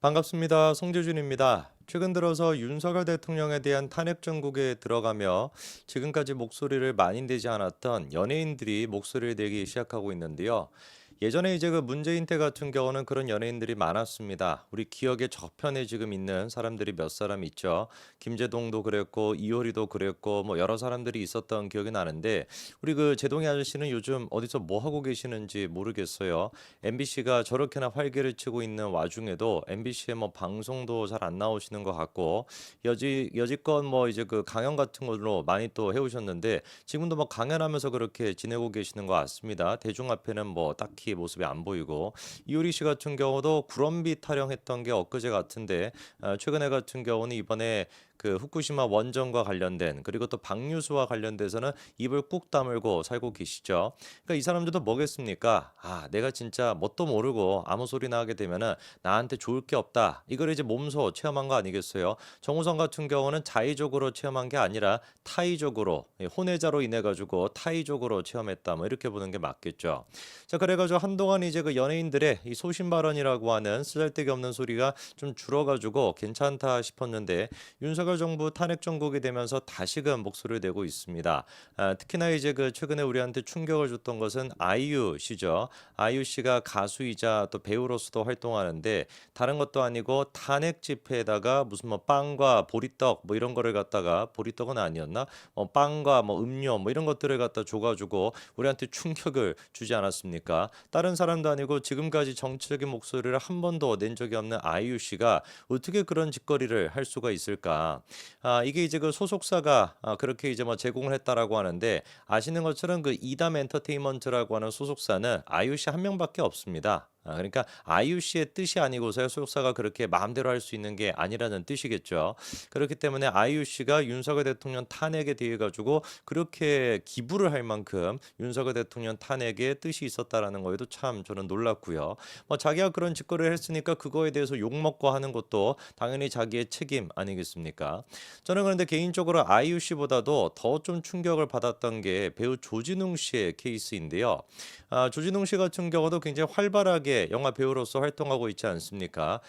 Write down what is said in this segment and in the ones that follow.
반갑습니다. 송재준입니다. 최근 들어서 윤석열 대통령에 대한 탄핵 정국에 들어가며 지금까지 목소리를 많이 내지 않았던 연예인들이 목소리를 내기 시작하고 있는데요. 예전에 이제 그 문재인 때 같은 경우는 그런 연예인들이 많았습니다. 우리 기억의 저편에 지금 있는 사람들이 몇 사람 있죠. 김제동도 그랬고 이효리도 그랬고 뭐 여러 사람들이 있었던 기억이 나는데 우리 그 제동이 아저씨는 요즘 어디서 뭐 하고 계시는지 모르겠어요. MBC가 저렇게나 활개를 치고 있는 와중에도 MBC의 뭐 방송도 잘 안 나오시는 것 같고 여지껏 뭐 이제 그 강연 같은 걸로 많이 또 해오셨는데 지금도 뭐 강연하면서 그렇게 지내고 계시는 것 같습니다. 대중 앞에는 뭐 딱히 모습이 안 보이고 이효리 씨 같은 경우도 구럼비 타령했던 게 엊그제 같은데 최근에 같은 경우는 이번에 그 후쿠시마 원전과 관련된 그리고 또 방류수와 관련돼서는 입을 꾹 다물고 살고 계시죠. 그러니까 이 사람들도 뭐겠습니까? 아, 내가 진짜 뭣도 모르고 아무 소리나 하게 되면은 나한테 좋을 게 없다. 이걸 이제 몸소 체험한 거 아니겠어요? 정우성 같은 경우는 자의적으로 체험한 게 아니라 타의적으로 혼외자로 인해 가지고 타의적으로 체험했다. 뭐 이렇게 보는 게 맞겠죠. 자, 그래가지고 한동안 이제 그 연예인들의 이 소신 발언이라고 하는 쓰잘데기 없는 소리가 좀 줄어가지고 괜찮다 싶었는데 윤석열 정부 탄핵 정국이 되면서 다시금 목소리를 내고 있습니다. 특히나 이제 그 최근에 우리한테 충격을 줬던 것은 아이유 씨죠. 아이유 씨가 가수이자 또 배우로서도 활동하는데 다른 것도 아니고 탄핵 집회에다가 무슨 뭐 빵과 보리떡 뭐 이런 거를 갖다가 보리떡은 아니었나? 빵과 뭐 음료 뭐 이런 것들을 갖다 줘가지고 우리한테 충격을 주지 않았습니까? 다른 사람도 아니고 지금까지 정치적인 목소리를 한 번도 낸 적이 없는 아이유 씨가 어떻게 그런 짓거리를 할 수가 있을까? 이게 이제 그 소속사가 그렇게 이제 뭐 제공을 했다라고 하는데 아시는 것처럼 그 이담 엔터테인먼트라고 하는 소속사는 아이유 씨 한 명밖에 없습니다. 그러니까 아이유 씨의 뜻이 아니고서야 소속사가 그렇게 마음대로 할 수 있는 게 아니라는 뜻이겠죠. 그렇기 때문에 아이유 씨가 윤석열 대통령 탄핵에 대해 가지고 그렇게 기부를 할 만큼 윤석열 대통령 탄핵에 뜻이 있었다라는 거에도 참 저는 놀랐고요. 뭐 자기가 그런 짓거리를 했으니까 그거에 대해서 욕먹고 하는 것도 당연히 자기의 책임 아니겠습니까? 저는 그런데 개인적으로 아이유 씨보다도 더 좀 충격을 받았던 게 배우 조진웅 씨의 케이스인데요. 조진웅 씨 같은 경우도 굉장히 활발하게 영화 배우로서 활동하고 있지 않습니까?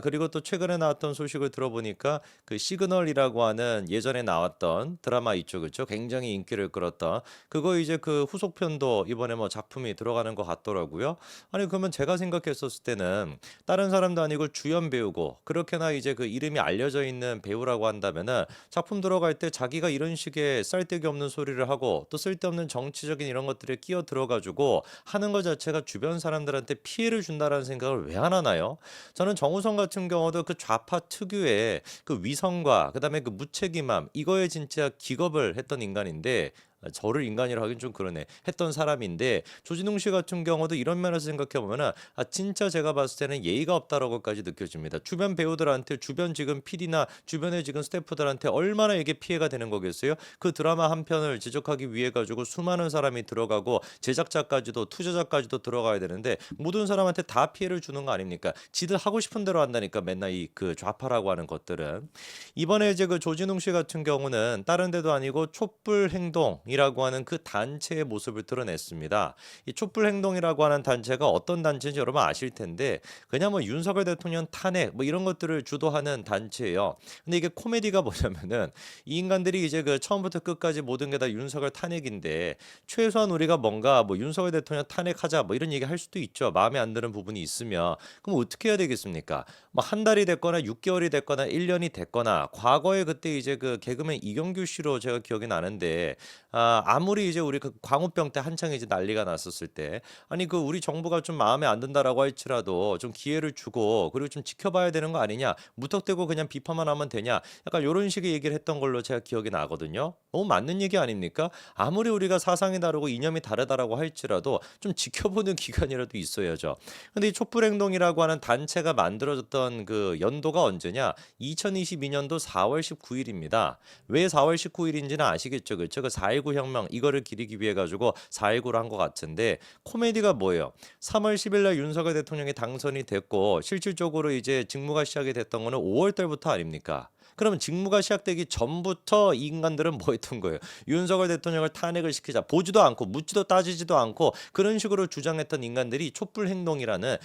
그리고 또 최근에 나왔던 소식을 들어보니까 그 시그널이라고 하는 예전에 나왔던 드라마 있죠, 그렇죠? 굉장히 인기를 끌었던 그거 이제 그 후속편도 이번에 뭐 작품이 들어가는 것 같더라고요. 아니 그러면 제가 생각했었을 때는 다른 사람도 아니고 주연 배우고 그렇게나 이제 그 이름이 알려져 있는 배우라고 한다면은 작품 들어갈 때 자기가 이런 식의 쓸데기 없는 소리를 하고 또 쓸데없는 정치적인 이런 것들에 끼어 들어가지고 하는 것 자체가 주변 사람들한테 피해를 준다라는 생각을 왜 안 하나요? 저는 정우성 같은 경우도 그 좌파 특유의 그 위선과 그다음에 그 무책임함 이거에 진짜 기겁을 했던 인간인데 저를 인간이라 하긴 좀 그러네. 했던 사람인데 조진웅 씨 같은 경우도 이런 면에서 생각해 보면은 진짜 제가 봤을 때는 예의가 없다라고까지 느껴집니다. 주변 배우들한테 주변 지금 PD나 주변에 지금 스태프들한테 얼마나 이게 피해가 되는 거겠어요? 그 드라마 한 편을 제작하기 위해 가지고 수많은 사람이 들어가고 제작자까지도 투자자까지도 들어가야 되는데 모든 사람한테 다 피해를 주는 거 아닙니까? 지들 하고 싶은 대로 한다니까 맨날 이 그 좌파라고 하는 것들은 이번에 이제 그 조진웅 씨 같은 경우는 다른 데도 아니고 촛불 행동이라고 하는 그 단체의 모습을 드러냈습니다. 이 촛불 행동이라고 하는 단체가 어떤 단체인지 여러분 아실 텐데 그냥 뭐 윤석열 대통령 탄핵 뭐 이런 것들을 주도하는 단체예요. 근데 이게 코미디가 뭐냐면은 이 인간들이 이제 그 처음부터 끝까지 모든 게 다 윤석열 탄핵인데 최소한 우리가 뭔가 뭐 윤석열 대통령 탄핵하자 뭐 이런 얘기 할 수도 있죠. 마음에 안 드는 부분이 있으면 그럼 어떻게 해야 되겠습니까? 뭐 한 달이 됐거나 6개월이 됐거나 1년이 됐거나 과거에 그때 이제 그 개그맨 이경규 씨로 제가 기억이 나는데 아무리 이제 우리 그 광우병 때 한창 이제 난리가 났었을 때 아니 그 우리 정부가 좀 마음에 안 든다라고 할지라도 좀 기회를 주고 그리고 좀 지켜봐야 되는 거 아니냐 무턱대고 그냥 비판만 하면 되냐 약간 요런 식의 얘기를 했던 걸로 제가 기억이 나거든요. 너무 맞는 얘기 아닙니까? 아무리 우리가 사상이 다르고 이념이 다르다라고 할지라도 좀 지켜보는 기간이라도 있어야죠. 근데 이 촛불행동이라고 하는 단체가 만들어졌던 그 연도가 언제냐? 2022년도 4월 19일입니다. 왜 4월 19일인지는 아시겠죠? 그렇죠? 그 4.19 혁명 이거를 기리기 위해 가지고 4.19를 한 것 같은데 코미디가 뭐예요? 3월 10일 날 윤석열 대통령이 당선이 됐고 실질적으로 이제 직무가 시작이 됐던 거는 5월 달부터 아닙니까? 그러면 직무가 시작되기 전부터 이 인간들은 뭐 했던 거예요? 윤석열 대통령을 탄핵을 시키자. 보지도 않고 묻지도 따지지도 않고 그런 식으로 주장했던 인간들이 촛불 행동이라는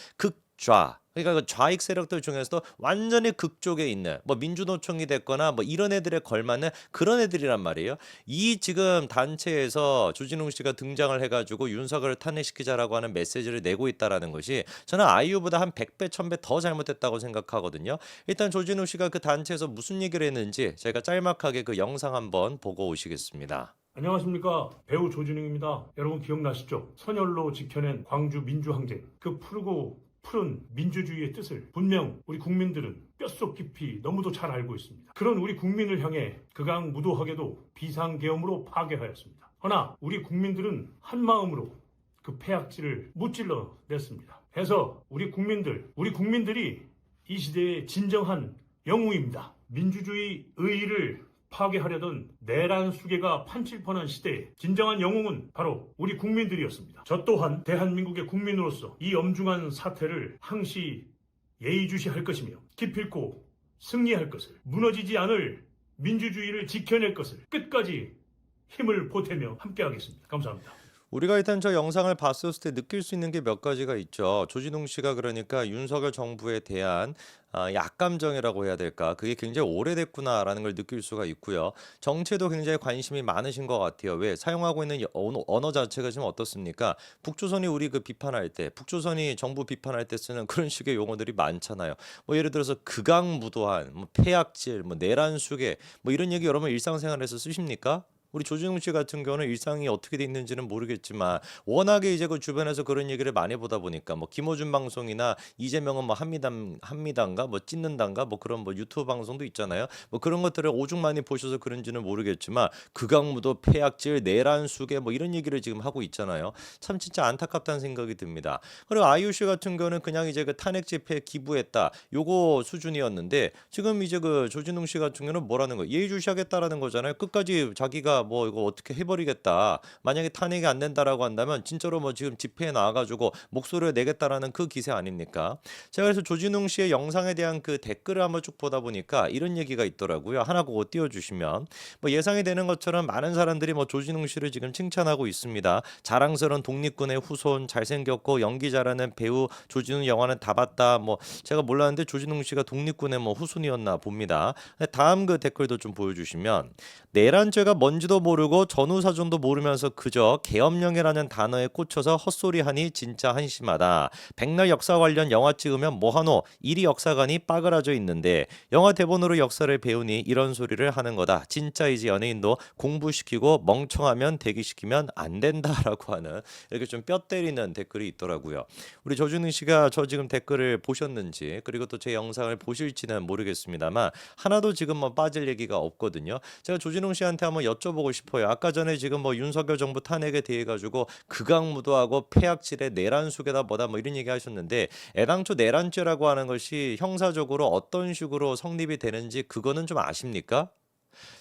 좌. 그러니까 그 좌익 세력들 중에서도 완전히 극쪽에 있는 뭐 민주노총이 됐거나 뭐 이런 애들에 걸맞는 그런 애들이란 말이에요. 이 지금 단체에서 주진웅 씨가 등장을 해가지고 윤석열을 탄핵시키자라고 하는 메시지를 내고 있다라는 것이 저는 아이유보다 한 100배, 1000배 더 잘못됐다고 생각하거든요. 일단 조진웅 씨가 그 단체에서 무슨 얘기를 했는지 제가 짤막하게 그 영상 한번 보고 오시겠습니다. 안녕하십니까. 배우 조진웅입니다. 여러분 기억나시죠? 선열로 지켜낸 광주 민주항쟁. 그 푸른 민주주의의 뜻을 분명 우리 국민들은 뼛속 깊이 너무도 잘 알고 있습니다. 그런 우리 국민을 향해 극악무도하게도 비상계엄으로 파괴하였습니다. 허나 우리 국민들은 한마음으로 그 폐악질을 무찔러 냈습니다. 해서 우리 국민들이 이 시대의 진정한 영웅입니다. 민주주의 의의를 파괴하려던 내란 수괴가 판칠뻔한 시대에 진정한 영웅은 바로 우리 국민들이었습니다. 저 또한 대한민국의 국민으로서 이 엄중한 사태를 항시 예의주시할 것이며 기필코 승리할 것을, 무너지지 않을 민주주의를 지켜낼 것을 끝까지 힘을 보태며 함께하겠습니다. 감사합니다. 우리가 일단 저 영상을 봤을 때 느낄 수 있는 게 몇 가지가 있죠. 조진웅 씨가 그러니까 윤석열 정부에 대한 약감정이라고 해야 될까? 그게 굉장히 오래됐구나라는 걸 느낄 수가 있고요. 정치에도 굉장히 관심이 많으신 것 같아요. 왜? 사용하고 있는 언어 자체가 지금 어떻습니까? 북조선이 우리 그 비판할 때, 북조선이 정부 비판할 때 쓰는 그런 식의 용어들이 많잖아요. 뭐 예를 들어서 극악무도한, 뭐 폐악질, 뭐 내란 수계, 뭐 이런 얘기 여러분 일상생활에서 쓰십니까? 우리 조진웅 씨 같은 경우는 일상이 어떻게 돼 있는지는 모르겠지만 워낙에 이제 그 주변에서 그런 얘기를 많이 보다 보니까 뭐 김어준 방송이나 이재명은 뭐 한미단가 뭐 찢는단가 뭐 그런 뭐 유튜브 방송도 있잖아요. 뭐 그런 것들을 오죽 많이 보셔서 그런지는 모르겠지만 극악무도 폐악질 내란 수계 뭐 이런 얘기를 지금 하고 있잖아요. 참 진짜 안타깝다는 생각이 듭니다. 그리고 아이유 씨 같은 경우는 그냥 이제 그 탄핵 집회에 기부했다 요거 수준이었는데 지금 이제 그 조진웅 씨 같은 경우는 뭐라는 거예요? 예의주시하겠다라는 거잖아요. 끝까지 자기가 뭐 이거 어떻게 해버리겠다. 만약에 탄핵이 안 된다라고 한다면 진짜로 뭐 지금 집회에 나와가지고 목소리를 내겠다라는 그 기세 아닙니까? 제가 그래서 조진웅 씨의 영상에 대한 그 댓글을 한번 쭉 보다 보니까 이런 얘기가 있더라고요. 하나 그거 띄워주시면 뭐 예상이 되는 것처럼 많은 사람들이 뭐 조진웅 씨를 지금 칭찬하고 있습니다. 자랑스러운 독립군의 후손, 잘생겼고 연기 잘하는 배우 조진웅 영화는 다 봤다. 뭐 제가 몰랐는데 조진웅 씨가 독립군의 뭐 후손이었나 봅니다. 다음 그 댓글도 좀 보여주시면 내란죄가 뭔지도 모르고 전후사정도 모르면서 그저 계엄령이라는 단어에 꽂혀서 헛소리하니 진짜 한심하다. 백날 역사 관련 영화 찍으면 뭐하노? 이리 역사관이 빠그라져 있는데 영화 대본으로 역사를 배우니 이런 소리를 하는 거다. 진짜 이제 연예인도 공부시키고 멍청하면 대기시키면 안 된다라고 하는 이렇게 좀 뼈 때리는 댓글이 있더라고요. 우리 조준희 씨가 저 지금 댓글을 보셨는지 그리고 또 제 영상을 보실지는 모르겠습니다만 하나도 지금 뭐 빠질 얘기가 없거든요. 제가 조진웅 씨한테 한번 여쭤보고 싶어요. 아까 전에 지금 뭐 윤석열 정부 탄핵에 대해 가지고 극악무도하고 폐악질의 내란 수계다 뭐다 뭐 이런 얘기 하셨는데 애당초 내란죄라고 하는 것이 형사적으로 어떤 식으로 성립이 되는지 그거는 좀 아십니까?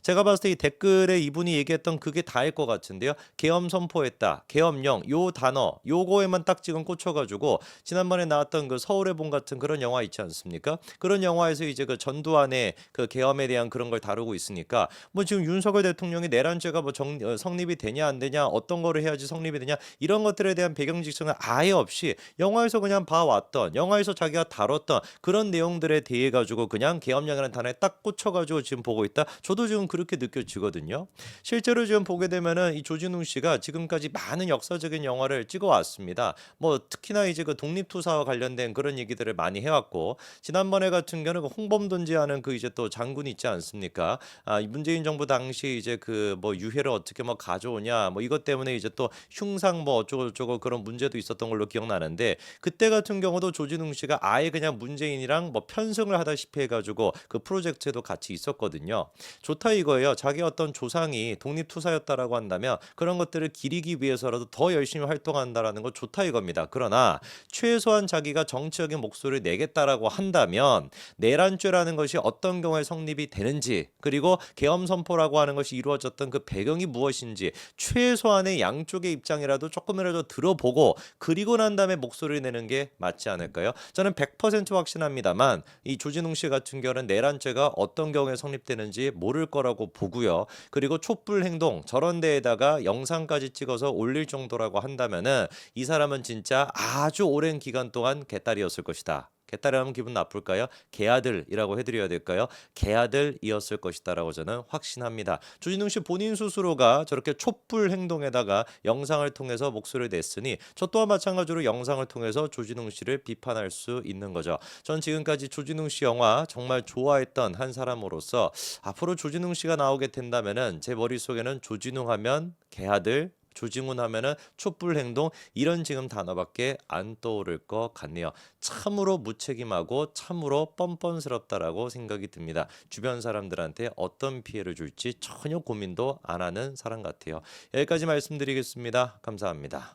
제가 봤을 때 이 댓글에 이분이 얘기했던 그게 다일 것 같은데요. 계엄 선포했다. 계엄령 요 단어 요거에만 딱 지금 꽂혀가지고 지난번에 나왔던 그 서울의 봄 같은 그런 영화 있지 않습니까? 그런 영화에서 이제 그 전두환의 그 계엄에 대한 그런 걸 다루고 있으니까 뭐 지금 윤석열 대통령이 내란죄가 뭐 성립이 되냐 안 되냐 어떤 거를 해야지 성립이 되냐 이런 것들에 대한 배경 지식은 아예 없이 영화에서 그냥 봐왔던 영화에서 자기가 다뤘던 그런 내용들에 대해 가지고 그냥 계엄령이라는 단어에 딱 꽂혀가지고 지금 보고 있다. 저도 지금 그렇게 느껴지거든요. 실제로 지금 보게 되면은 이 조진웅 씨가 지금까지 많은 역사적인 영화를 찍어왔습니다. 뭐 특히나 이제 그 독립투사와 관련된 그런 얘기들을 많이 해왔고 지난번에 같은 경우는 그 홍범돈지하는 그 이제 또 장군이 있지 않습니까? 이 문재인 정부 당시 이제 그 뭐 유해를 어떻게 뭐 가져오냐 뭐 이것 때문에 이제 또 흉상 뭐 어쩌고 저쩌고 그런 문제도 있었던 걸로 기억나는데 그때 같은 경우도 조진웅 씨가 아예 그냥 문재인이랑 뭐 편승을 하다시피 해가지고 그 프로젝트에도 같이 있었거든요. 좋다 이거예요. 자기 어떤 조상이 독립투사였다라고 한다면 그런 것들을 기리기 위해서라도 더 열심히 활동한다라는 거 좋다 이겁니다. 그러나 최소한 자기가 정치적인 목소리를 내겠다라고 한다면 내란죄라는 것이 어떤 경우에 성립이 되는지 그리고 계엄 선포라고 하는 것이 이루어졌던 그 배경이 무엇인지 최소한의 양쪽의 입장이라도 조금이라도 들어보고 그리고 난 다음에 목소리를 내는 게 맞지 않을까요? 저는 100% 확신합니다만 이 조진웅 씨 같은 경우는 내란죄가 어떤 경우에 성립되는지 모르겠습니다. 모를 거라고 보고요. 그리고 촛불 행동 저런 데에다가 영상까지 찍어서 올릴 정도라고 한다면은 이 사람은 진짜 아주 오랜 기간 동안 개딸이었을 것이다. 개딸이 하면 기분 나쁠까요? 개아들이라고 해드려야 될까요? 개아들이었을 것이다라고 저는 확신합니다. 조진웅 씨 본인 스스로가 저렇게 촛불 행동에다가 영상을 통해서 목소리를 냈으니 저 또한 마찬가지로 영상을 통해서 조진웅 씨를 비판할 수 있는 거죠. 전 지금까지 조진웅 씨 영화 정말 좋아했던 한 사람으로서 앞으로 조진웅 씨가 나오게 된다면은 제 머릿속에는 조진웅 하면 개아들, 조징훈 하면은 촛불 행동 이런 지금 단어밖에 안 떠오를 것 같네요. 참으로 무책임하고 참으로 뻔뻔스럽다라고 생각이 듭니다. 주변 사람들한테 어떤 피해를 줄지 전혀 고민도 안 하는 사람 같아요. 여기까지 말씀드리겠습니다. 감사합니다.